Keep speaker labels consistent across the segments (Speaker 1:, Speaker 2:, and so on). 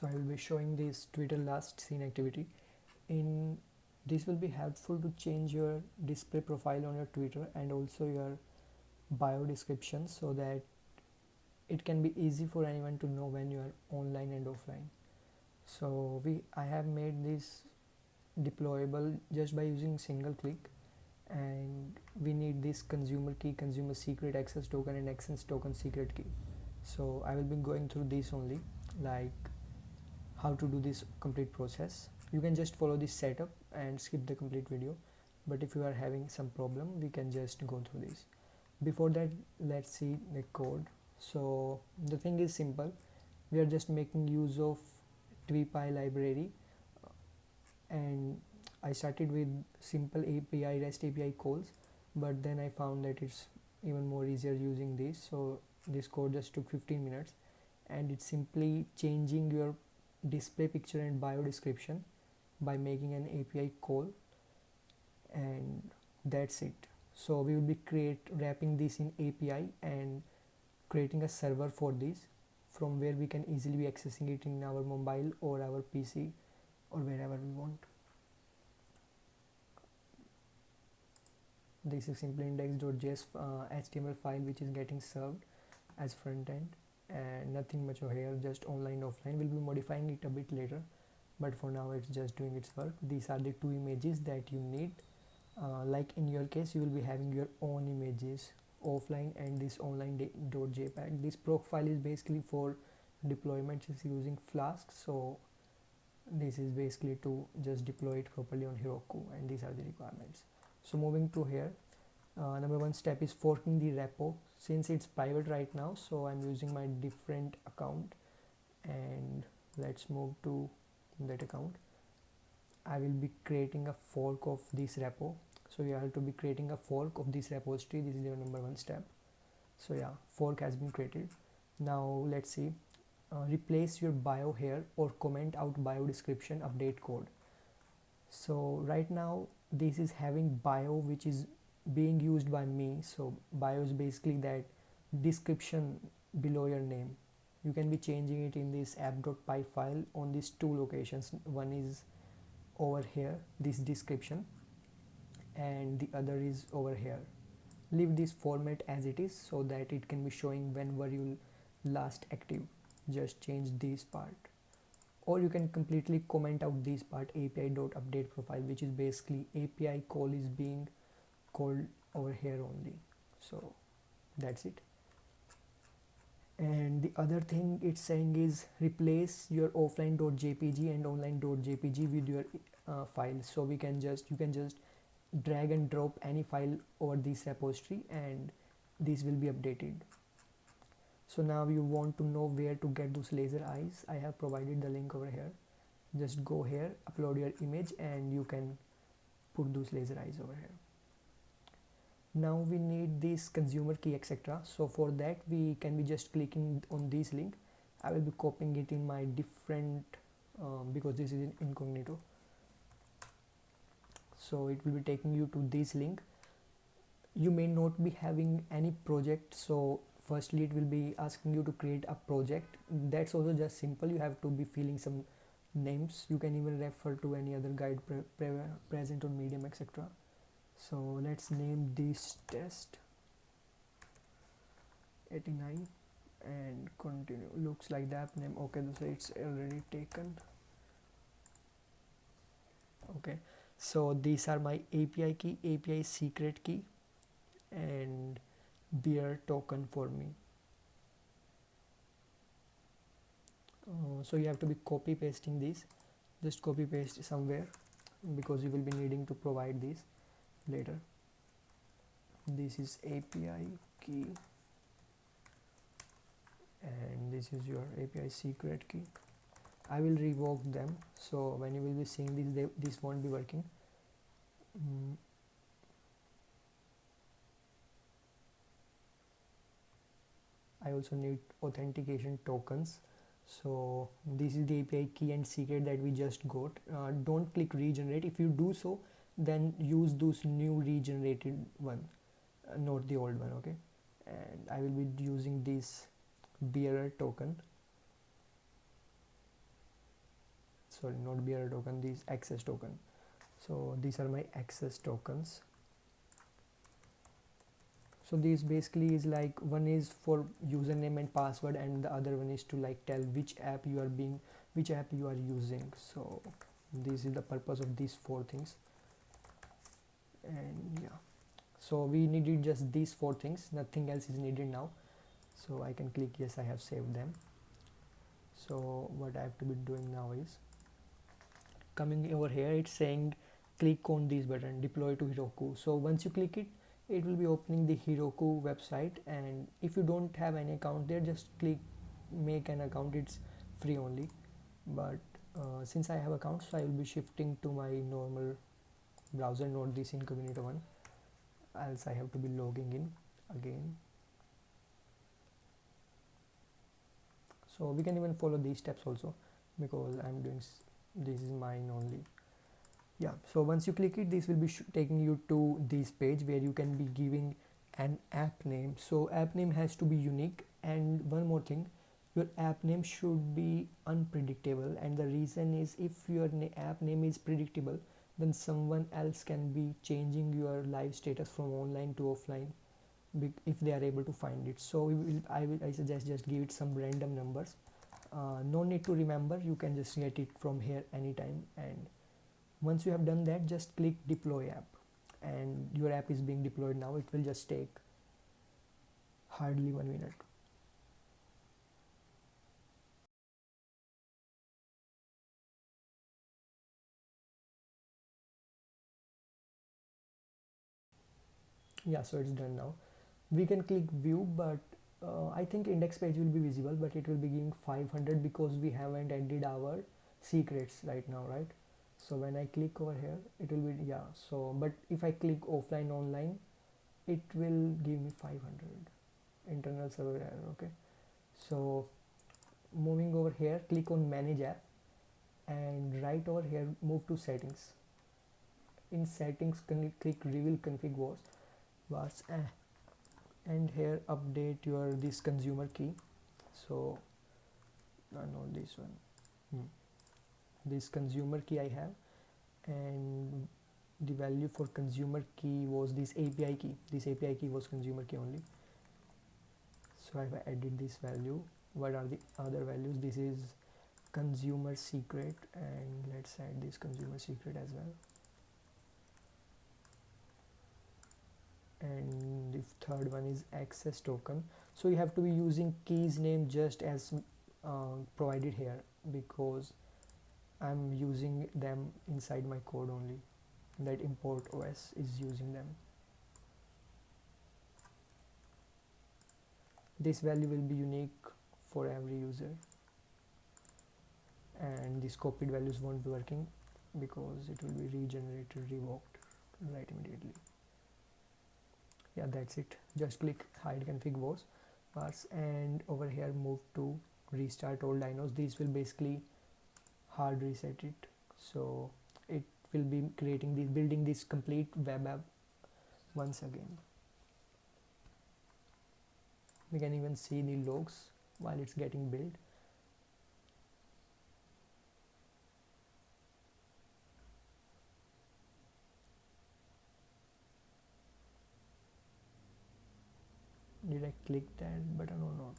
Speaker 1: So I will be showing this Twitter last seen activity. In this will be helpful to change your display profile on your Twitter and also your bio description so that it can be easy for anyone to know when you are online and offline. So I have made this deployable just by using single click, and we need this consumer key, consumer secret access token, and access token secret key. So I will be going through this only, like how to do this complete process. You can just follow this setup and skip the complete video, but if you are having some problem, we can just go through this. Before that, let's see the code. So the thing is simple. We are just making use of TweePy library, and I started with simple API REST API calls, but then I found that it's even more easier using this. So this code just took 15 minutes, and it's simply changing your display picture and bio description by making an API call, and that's it. So we will be wrapping this in API and creating a server for this, from where we can easily be accessing it in our mobile or our PC or wherever we want. This is simply index.js HTML file which is getting served as front end, and nothing much over here, just online offline. We'll be modifying it a bit later, but for now it's just doing its work. These are the two images that you need. Like in your case, you will be having your own images offline and this online.jpg. This profile is basically for deployment, it's using Flask. So this is basically to just deploy it properly on Heroku, and these are the requirements. So moving to here, number one step is forking the repo. Since it's private right now, so I'm using my different account, and let's move to that account. I will be creating a fork of this repo. So you have to be creating a fork of this repository. This is your number one step. So yeah, fork has been created. Now let's see. Replace your bio here or comment out bio description update code. So right now this is having bio which is being used by me. So bio is basically that description below your name. You can be changing it in this app.py file on these two locations. One is over here, this description, and the other is over here. Leave this format as it is so that it can be showing when were you last active. Just change this part, or you can completely comment out this part, api.update profile, which is basically API call is being called over here only. So that's it. And the other thing it's saying is replace your offline.jpg and online.jpg with your file. So you can just drag and drop any file over this repository, and this will be updated. So now you want to know where to get those laser eyes. I have provided the link over here. Just go here, upload your image, and you can put those laser eyes over here. Now we need this consumer key, etc. So for that we can be just clicking on this link. I will be copying it in my different because this is in incognito. So it will be taking you to this link. You may not be having any project, so firstly it will be asking you to create a project. That's also just simple. You have to be filling some names. You can even refer to any other guide present on Medium, etc. So let's name this test 89 and continue. Looks like the app name. Okay, so it's already taken. Okay, so these are my API key, API secret key, and beer token for me. So you have to be copy pasting this. Just copy paste somewhere because you will be needing to provide this later. This is API key, and this is your API secret key. I will revoke them, so when you will be seeing this, this won't be working. I also need authentication tokens. So this is the API key and secret that we just got. Don't click regenerate. If you do so, then use those new regenerated one, not the old one. Okay, and I will be using this bearer token. sorry, not bearer token, these access token. So these are my access tokens. So these basically is like, one is for username and password, and the other one is to like tell which app you are using. So this is the purpose of these four things. And yeah, so we needed just these four things, nothing else is needed now. So I can click yes, I have saved them. So what I have to be doing now is coming over here, it's saying click on this button, deploy to Heroku. So once you click it, it will be opening the Heroku website, and if you don't have any account there, just click make an account, it's free only. But since I have account, so I will be shifting to my normal browser, not this incognito one, else I have to be logging in again. So we can even follow these steps also, because I'm doing this is mine only. Yeah, so once you click it, this will be taking you to this page where you can be giving an app name. So app name has to be unique, and one more thing, your app name should be unpredictable. And the reason is, if your app name is predictable, then someone else can be changing your live status from online to offline if they are able to find it. So I suggest just give it some random numbers. No need to remember, you can just get it from here anytime. And once you have done that, just click deploy app, and your app is being deployed now. It will just take hardly 1 minute. Yeah, so it's done now. We can click view, but I think index page will be visible, but it will be giving 500 because we haven't ended our secrets right now, right? So when I click over here, it will be, yeah, so but if I click offline online, it will give me 500 internal server error. Okay, so moving over here, click on manage app, and right over here move to settings. In settings, click reveal config was and here update your this consumer key. So not this one, this consumer key I have, and the value for consumer key was this API key. This API key was consumer key only. So I have added this value. What are the other values? This is consumer secret, and let's add this consumer secret as well. And the third one is access token. So you have to be using keys name just as provided here, because I'm using them inside my code only, that import OS is using them. This value will be unique for every user, and these copied values won't be working because it will be regenerated, revoked right immediately. Yeah, that's it. Just click hide config was, and over here move to restart all dynos. These will basically hard reset it, so it will be creating this, building this complete web app once again. We can even see the logs while it's getting built. Did I click that button or not?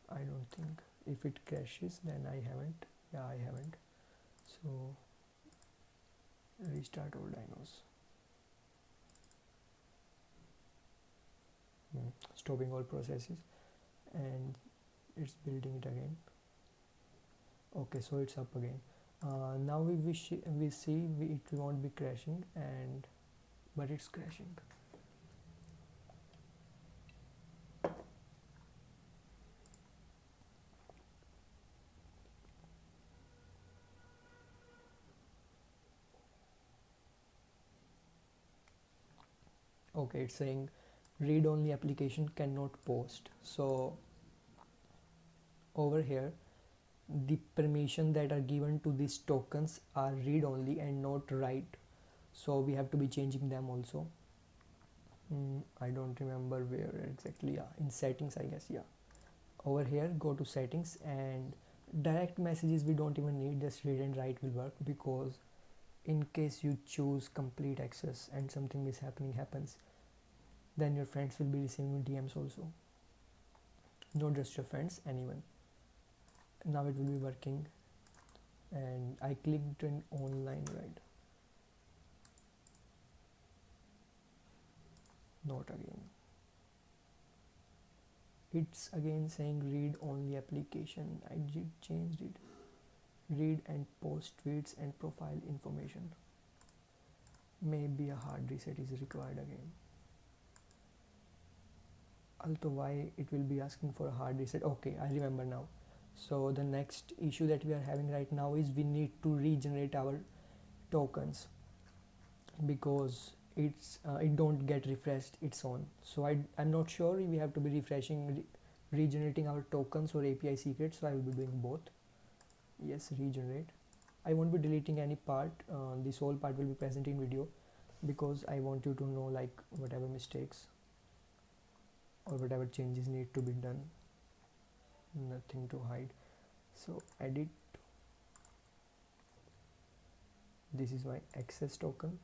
Speaker 1: I don't think. If it crashes, then I haven't. Yeah, I haven't. So restart all dynos. Stopping all processes, and it's building it again. Okay, so it's up again. Now we see it won't be crashing, and but it's crashing. Okay, it's saying read only application cannot post. So over here, the permission that are given to these tokens are read only and not write, so we have to be changing them also. I don't remember where exactly. Yeah, in settings I guess. Yeah, over here go to settings, and direct messages we don't even need, just read and write will work, because in case you choose complete access and something mishappening happens, then your friends will be receiving DMs also, not just your friends, anyone. Now it will be working, and I clicked in online, right? Not again. It's again saying read only application. I did changed it. Read and post tweets and profile information. Maybe a hard reset is required again. Also, why it will be asking for a hard reset? Okay, I remember now. So the next issue that we are having right now is we need to regenerate our tokens, because it don't get refreshed its own. So I'm not sure we have to be refreshing, regenerating our tokens or API secrets, so I will be doing both. Yes, regenerate. I won't be deleting any part, this whole part will be present in video, because I want you to know like whatever mistakes or whatever changes need to be done, nothing to hide. So edit, this is my access token,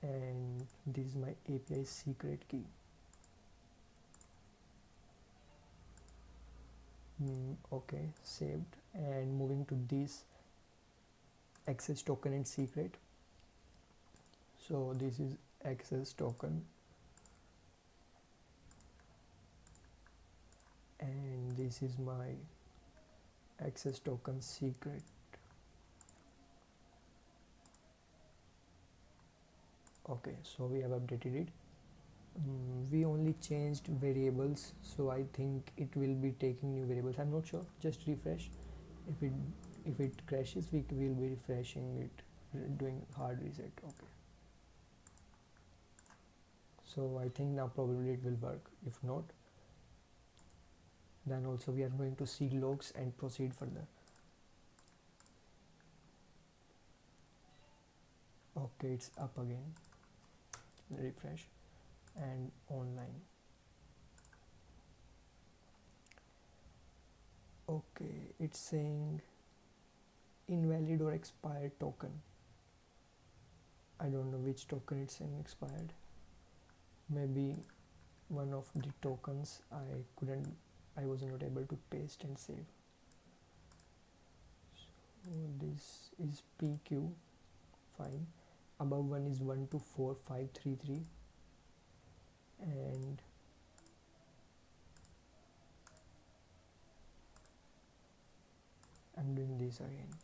Speaker 1: and this is my API secret key. Okay, saved, and moving to this access token and secret. So this is access token, and this is my access token secret. Okay, so we have updated it. We only changed variables, so I think it will be taking new variables. I'm not sure, just refresh. If it crashes, we will be refreshing it, doing hard reset. Okay, so I think now probably it will work. If not, then also we are going to see logs and proceed further. Okay, it's up again. Refresh and online. Okay, it's saying invalid or expired token. I don't know which token it's saying expired. Maybe one of the tokens I was not able to paste and save. So this is PQ, fine. Above one is 124533, and I'm doing this again,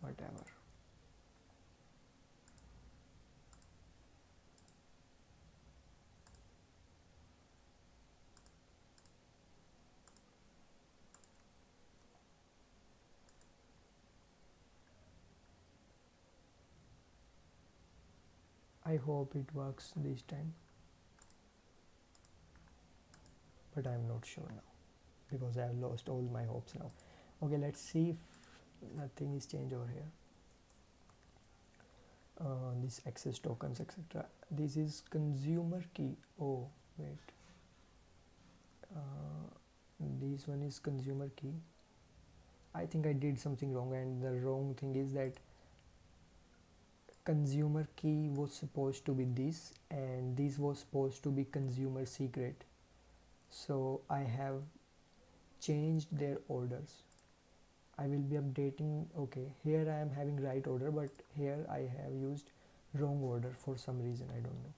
Speaker 1: whatever. I hope it works this time, but I'm not sure now, because I have lost all my hopes now. Okay, let's see if nothing is changed over here. These access tokens, etc. This is consumer key. Oh wait, this one is consumer key. I think I did something wrong, and the wrong thing is that consumer key was supposed to be this, and this was supposed to be consumer secret. So I have changed their orders. I will be updating. Okay, here I am having right order, but here I have used wrong order for some reason, I don't know.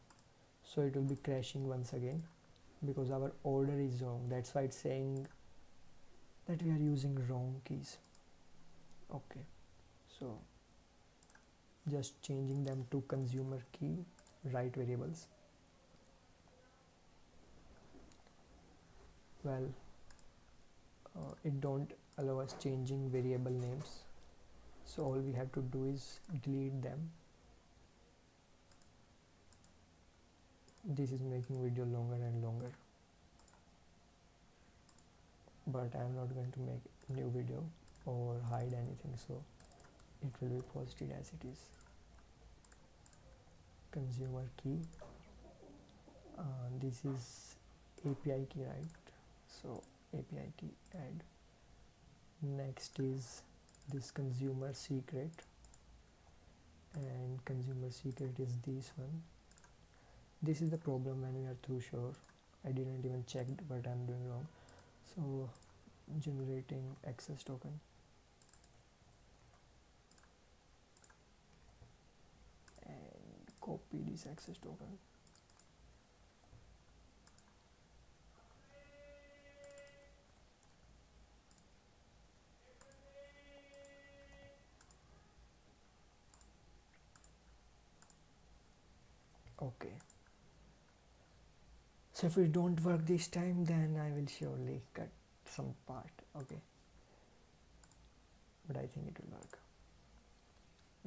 Speaker 1: So it will be crashing once again, because our order is wrong. That's why it's saying that we are using wrong keys. Okay, so just changing them to consumer key, right variables. Well, it don't allow us changing variable names, so all we have to do is delete them. This is making video longer and longer, but I am not going to make new video or hide anything, so it will be posted as it is. Consumer key, this is API key, right? So API key add. Next is this consumer secret, and consumer secret is this one. This is the problem when we are too sure. I didn't even check what I'm doing wrong. So generating access token, and copy this access token. Okay, so if it don't work this time, then I will surely cut some part. Okay, but I think it will work.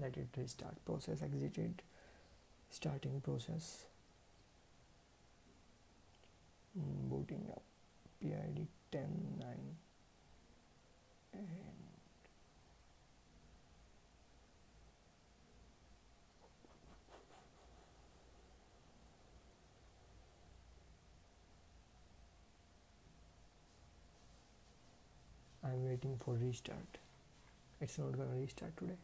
Speaker 1: Let it restart. Process exited. Starting process. Booting up. PID 10.9, and I'm waiting for restart. It's not gonna restart today.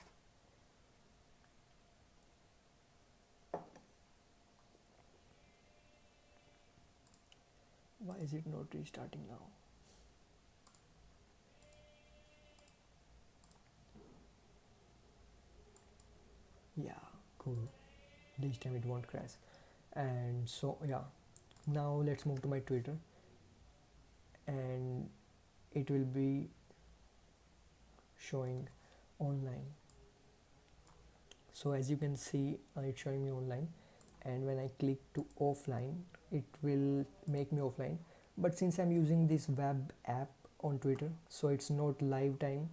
Speaker 1: Why is it not restarting now? Yeah, cool. This time it won't crash. And so yeah, now let's move to my Twitter, and it will be showing online. So as you can see, it's showing me online, and when I click to offline, it will make me offline. But since I'm using this web app on Twitter, so it's not live time,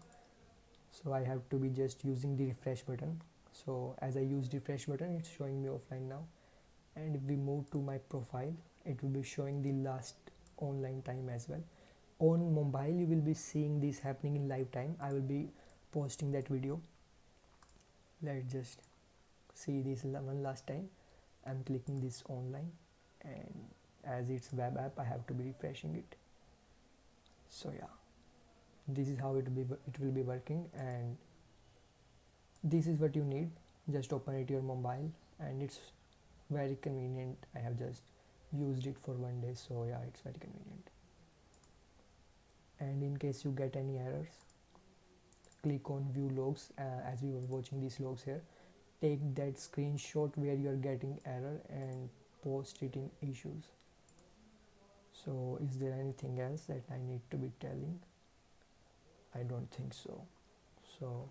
Speaker 1: so I have to be just using the refresh button. So as I use refresh button, it's showing me offline now. And if we move to my profile, it will be showing the last online time as well. On mobile, you will be seeing this happening in live time. I will be posting that video. Let's just see this one last time. I'm clicking this online, and as it's web app, I have to be refreshing it. So yeah, this is how it will be working, and this is what you need. Just open it your mobile, and it's very convenient. I have just used it for 1 day, so yeah, it's very convenient. And in case you get any errors, click on view logs. As we were watching these logs here, take that screenshot where you are getting error and post it in issues. So is there anything else that I need to be telling? I don't think so. So